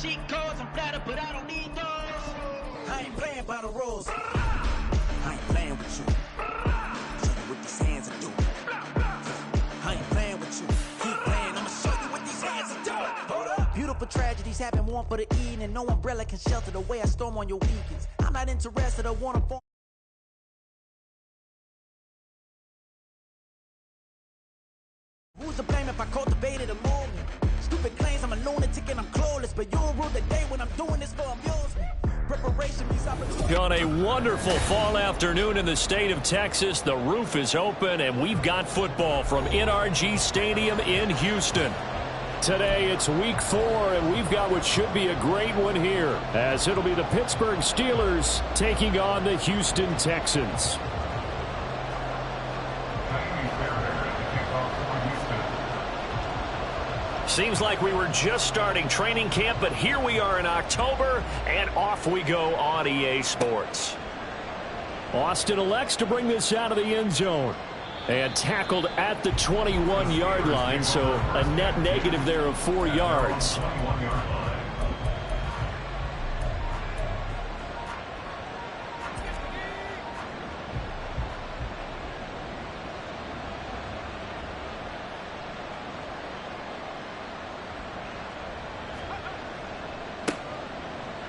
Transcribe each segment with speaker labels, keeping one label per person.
Speaker 1: Cheat codes, I'm flattered, but I don't need those. I ain't playing by the rules. I ain't playing with you. Show you what these hands are doing. I ain't playing with you. Keep playing, I'ma show you what these hands are doing. Hold up. Beautiful tragedies happen, one for the evening, and no umbrella can shelter the way I storm on your weekends. I'm not interested, I wanna fall. Who's to blame if I cultivated a movement? Stupid claims I'm a lunatic and I'm clueless, but you'll rule the day when I'm doing this for amusement. Preparation means opportunity.
Speaker 2: On a wonderful fall afternoon in the state of Texas, the roof is open and we've got football from NRG Stadium in Houston. Today it's week 4 and we've got what should be a great one here, as it'll be the Pittsburgh Steelers taking on the Houston Texans. Seems like we were just starting training camp, but here we are in October, and off we go on EA Sports. Austin elects to bring this out of the end zone. And tackled at the 21-yard line, so a net negative there of 4 yards.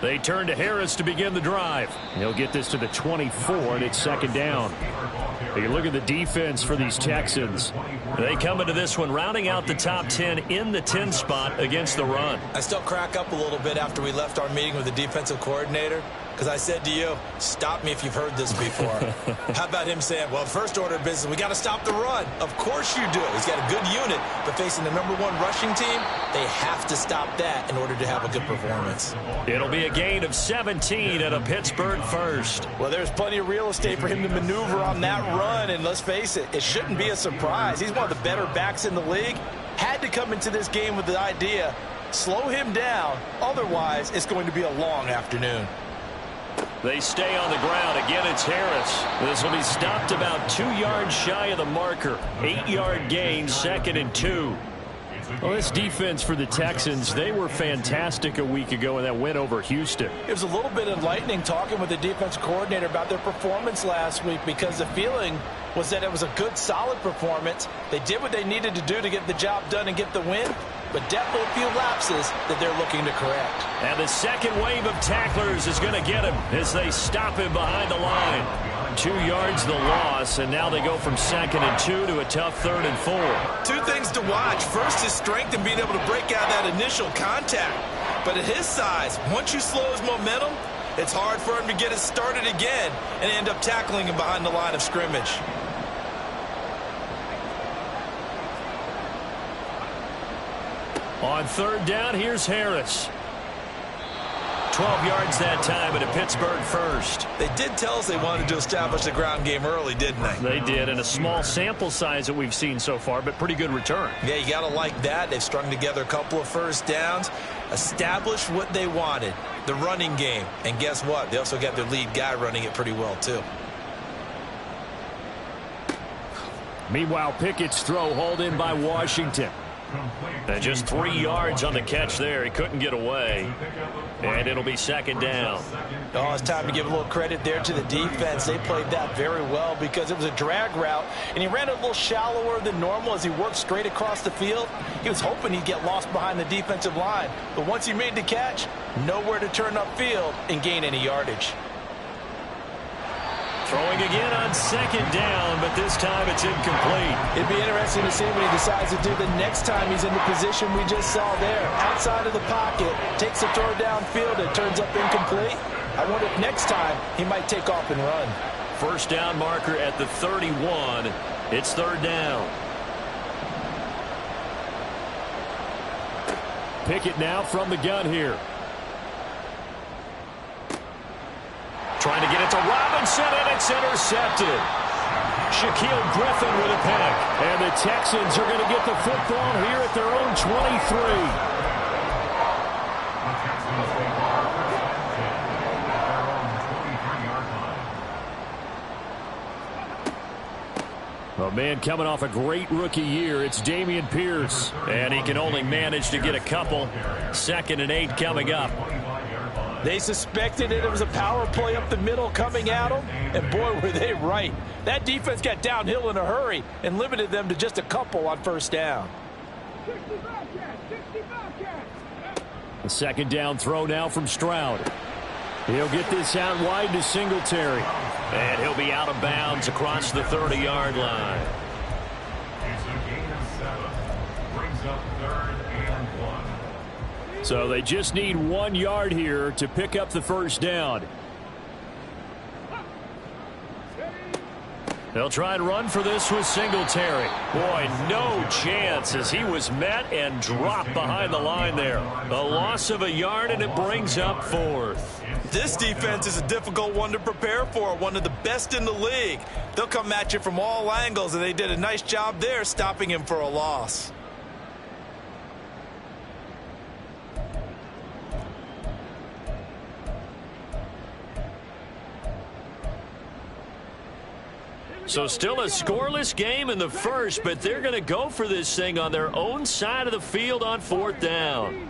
Speaker 2: They turn to Harris to begin the drive. He'll get this to the 24, and it's second down. You look at the defense for these Texans. They come into this one rounding out the top 10 in the 10 spot against the run.
Speaker 3: I still crack up a little bit after we left our meeting with the defensive coordinator, because I said to you, stop me if you've heard this before. How about him saying, well, first order of business, we got to stop the run. Of course you do. He's got a good unit, but facing the #1 rushing team, they have to stop that in order to have a good performance.
Speaker 2: It'll be a gain of 17 at a Pittsburgh first.
Speaker 3: Well, there's plenty of real estate for him to maneuver on that run, and let's face it, it shouldn't be a surprise. He's one of the better backs in the league. Had to come into this game with the idea, slow him down, otherwise it's going to be a long afternoon.
Speaker 2: They stay on the ground. Again, it's Harris. This will be stopped about 2 yards shy of the marker. 8-yard gain, 2nd and 2. Well, this defense for the Texans, they were fantastic a week ago in that win over Houston.
Speaker 3: It was a little bit enlightening talking with the defense coordinator about their performance last week, because the feeling was that it was a good, solid performance. They did what they needed to do to get the job done and get the win, but definitely a few lapses that they're looking to correct.
Speaker 2: And the second wave of tacklers is going to get him as they stop him behind the line. 2 yards the loss, and now they go from 2nd and 2 to a tough 3rd and 4.
Speaker 3: 2 things to watch. First, his strength and being able to break out that initial contact. But at his size, once you slow his momentum, it's hard for him to get it started again and end up tackling him behind the line of scrimmage.
Speaker 2: On 3rd down, here's Harris. 12 yards that time at a Pittsburgh first.
Speaker 3: They did tell us they wanted to establish the ground game early, didn't they?
Speaker 2: They did, and a small sample size that we've seen so far, but pretty good return.
Speaker 3: Yeah, you got to like that. They've strung together a couple of first downs, established what they wanted, the running game. And guess what? They also got their lead guy running it pretty well, too.
Speaker 2: Meanwhile, Pickett's throw hauled in by Washington. And just 3 yards on the catch there. He couldn't get away. And it'll be 2nd down.
Speaker 3: Oh, it's time to give a little credit there to the defense. They played that very well because it was a drag route, and he ran it a little shallower than normal as he worked straight across the field. He was hoping he'd get lost behind the defensive line. But once he made the catch, nowhere to turn upfield and gain any yardage.
Speaker 2: Throwing again on 2nd down, but this time it's incomplete.
Speaker 3: It'd be interesting to see what he decides to do the next time he's in the position we just saw there. Outside of the pocket, takes the throw downfield, it turns up incomplete. I wonder if next time he might take off and run.
Speaker 2: First down marker at the 31. It's 3rd down. Pickett now from the gun here. Trying to get it to Robinson, and it's intercepted. Shaquill Griffin with a pick. And the Texans are going to get the football here at their own 23. A man coming off a great rookie year. It's Dameon Pierce. And he can only manage to get a couple. 2nd and 8 coming up.
Speaker 3: They suspected it was a power play up the middle coming at them, and boy, were they right. That defense got downhill in a hurry and limited them to just a couple on first down.
Speaker 2: The 2nd down throw now from Stroud. He'll get this out wide to Singletary. And he'll be out of bounds across the 30-yard line.
Speaker 4: It's a gain of 7. Brings up 3rd and 1.
Speaker 2: So they just need 1 yard here to pick up the first down. They'll try and run for this with Singletary. Boy, no chance as he was met and dropped behind the line there. A loss of a yard, and it brings up 4th.
Speaker 3: This defense is a difficult one to prepare for, one of the best in the league. They'll come at you from all angles, and they did a nice job there stopping him for a loss.
Speaker 2: So still a scoreless game in the first, but they're going to go for this thing on their own side of the field on 4th down.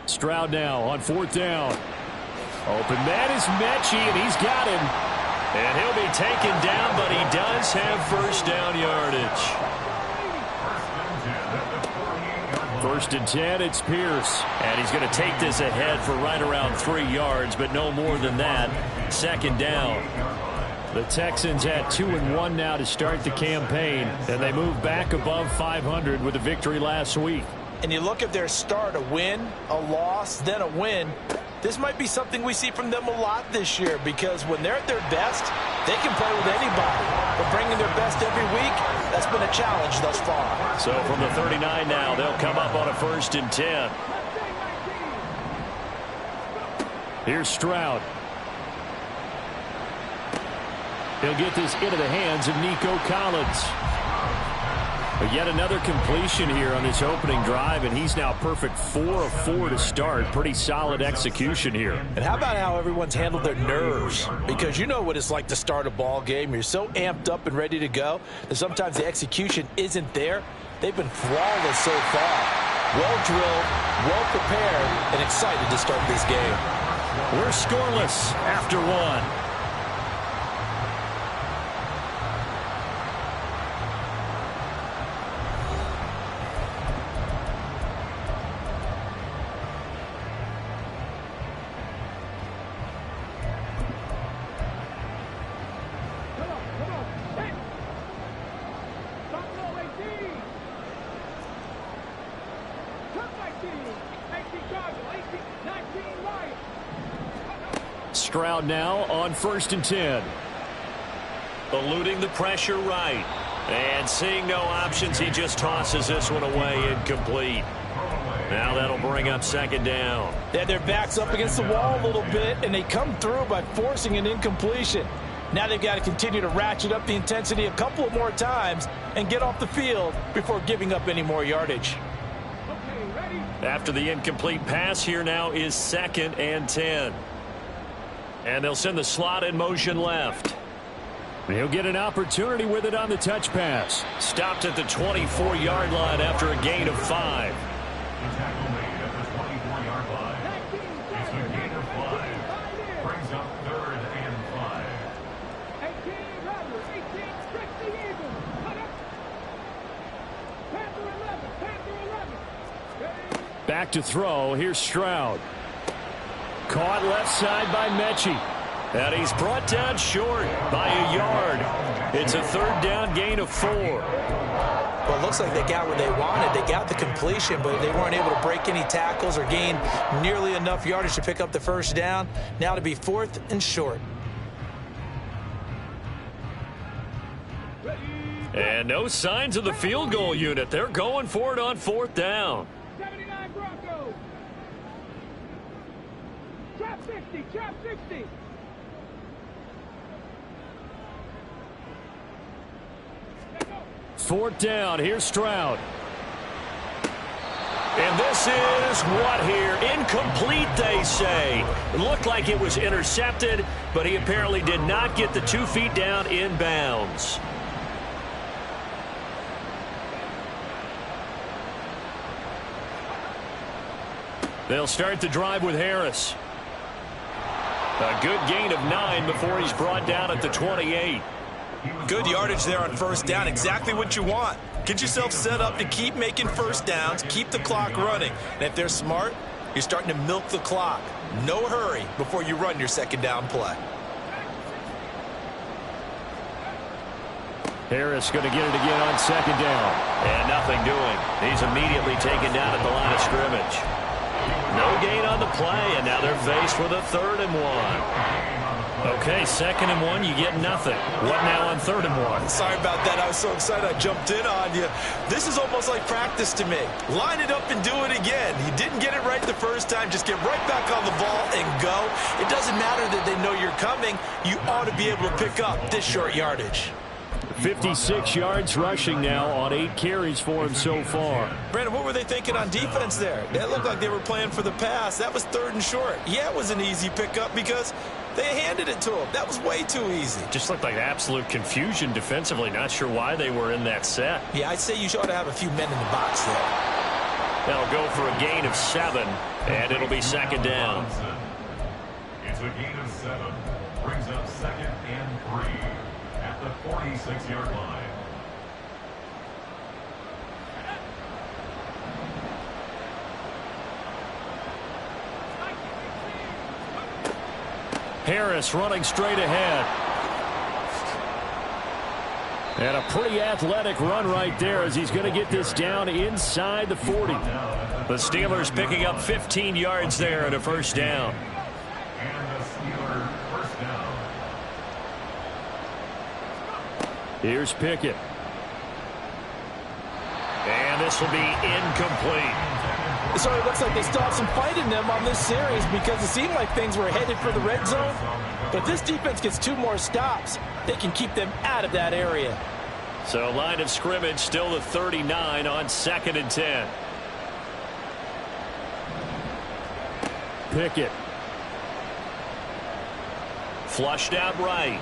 Speaker 2: Stroud now on 4th down. Open man is Mechie, and he's got him. And he'll be taken down, but he does have first down yardage. 1st and 10, it's Pierce. And he's going to take this ahead for right around 3 yards, but no more than that. 2nd down. The Texans at 2-1 now to start the campaign, and they move back above 500 with a victory last week.
Speaker 3: And you look at their start, a win, a loss, then a win. This might be something we see from them a lot this year, because when they're at their best, they can play with anybody. But bringing their best every week, that's been a challenge thus far.
Speaker 2: So from the 39 now, they'll come up on a 1st and 10. Here's Stroud. He'll get this into the hands of Nico Collins. But yet another completion here on this opening drive, and he's now perfect 4 of 4 to start. Pretty solid execution here.
Speaker 3: And how about how everyone's handled their nerves? Because you know what it's like to start a ball game. You're so amped up and ready to go that sometimes the execution isn't there. They've been flawless so far. Well drilled, well prepared, and excited to start this game.
Speaker 2: We're scoreless after 1. Stroud now on 1st and 10. Eluding the pressure right. And seeing no options, he just tosses this one away incomplete. Now that'll bring up 2nd down.
Speaker 3: They had their backs up against the wall a little bit, and they come through by forcing an incompletion. Now they've got to continue to ratchet up the intensity a couple of more times and get off the field before giving up any more yardage.
Speaker 2: After the incomplete pass, here now is 2nd and 10. And they'll send the slot in motion left. He'll get an opportunity with it on the touch pass. Stopped at the 24-yard line after a gain of 5.
Speaker 4: The tackle made at the 24-yard line. It's a gain of 5. Brings up 3rd and 5.
Speaker 2: Back to throw. Here's Stroud. Caught left side by Mechie. And he's brought down short by a yard. It's a 3rd down gain of 4.
Speaker 3: Well, it looks like they got what they wanted. They got the completion, but they weren't able to break any tackles or gain nearly enough yardage to pick up the first down. Now to be 4th and short.
Speaker 2: And no signs of the field goal unit. They're going for it on 4th down.
Speaker 5: 79 Broncos. Trap 60, trap 60.
Speaker 2: Fourth down. Here's Stroud. And this is what here? Incomplete, they say. It looked like it was intercepted, but he apparently did not get the 2 feet down in bounds. They'll start the drive with Harris. A good gain of 9 before he's brought down at the 28.
Speaker 3: Good yardage there on first down. Exactly what you want. Get yourself set up to keep making first downs, keep the clock running. And if they're smart, you're starting to milk the clock. No hurry before you run your second down play.
Speaker 2: Harris going to get it again on second down. And nothing doing. He's immediately taken down at the line of scrimmage. No gain on the play, and now they're faced with a 3rd and 1. Okay, 2nd and 1, you get nothing. What now on 3rd and 1?
Speaker 3: Sorry about that. I was so excited I jumped in on you. This is almost like practice to me. Line it up and do it again. You didn't get it right the first time. Just get right back on the ball and go. It doesn't matter that they know you're coming. You ought to be able to pick up this short yardage.
Speaker 2: 56 yards rushing now on 8 carries for him so far.
Speaker 3: Brandon, what were they thinking on defense there? That looked like they were playing for the pass. That was 3rd and short. Yeah, it was an easy pickup because they handed it to him. That was way too easy.
Speaker 2: Just looked like absolute confusion defensively. Not sure why they were in that set.
Speaker 3: Yeah, I'd say you ought to have a few men in the box there.
Speaker 2: That'll go for a gain of 7, and it'll be 2nd down.
Speaker 4: It's a gain of 7. Brings up 2nd and 3 at the 46-yard line.
Speaker 2: Harris running straight ahead. And a pretty athletic run right there as he's going to get this down inside the 40. The Steelers picking up 15 yards there and a first down.
Speaker 4: And the Steelers first down.
Speaker 2: Here's Pickett. And this will be incomplete.
Speaker 6: So it looks like they still have some fight in them on this series because it seemed like things were headed for the red zone. But this defense gets 2 more stops. They can keep them out of that area.
Speaker 2: So line of scrimmage still the 39 on 2nd and 10. Pickett. Flushed out right.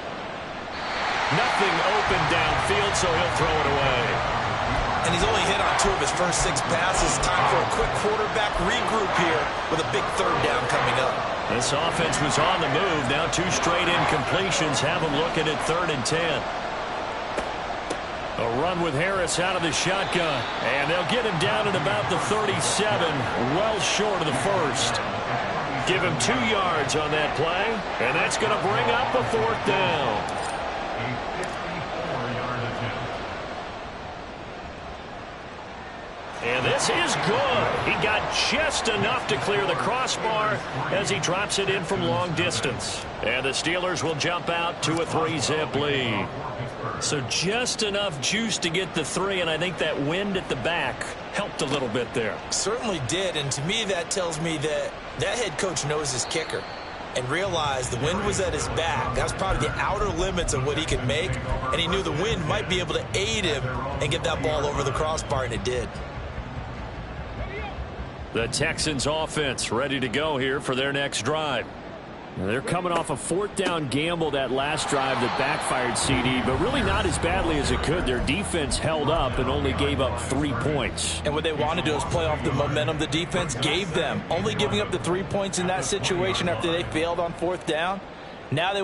Speaker 2: Nothing open downfield, so he'll throw it away.
Speaker 3: And he's only hit on 2 of his first 6 passes. Time for a quick quarterback regroup here with a big 3rd down coming up.
Speaker 2: This offense was on the move. Now 2 straight incompletions have them looking at 3rd and 10. A run with Harris out of the shotgun. And they'll get him down at about the 37, well short of the first. Give him 2 yards on that play. And that's going to bring up a 4th down.
Speaker 4: A 54-yard attempt.
Speaker 2: And this is good. He got just enough to clear the crossbar as he drops it in from long distance. And the Steelers will jump out to a 3-zip lead. So just enough juice to get the 3, and I think that wind at the back helped a little bit there.
Speaker 3: Certainly did, and to me that tells me that that head coach knows his kicker and realized the wind was at his back. That was probably the outer limits of what he could make, and he knew the wind might be able to aid him and get that ball over the crossbar, and it did.
Speaker 2: The Texans offense ready to go here for their next drive. They're coming off a 4th down gamble that last drive that backfired, CD, but really not as badly as it could. Their defense held up and only gave up 3 points.
Speaker 6: And what they want to do is play off the momentum the defense gave them. Only giving up the 3 points in that situation after they failed on 4th down. Now they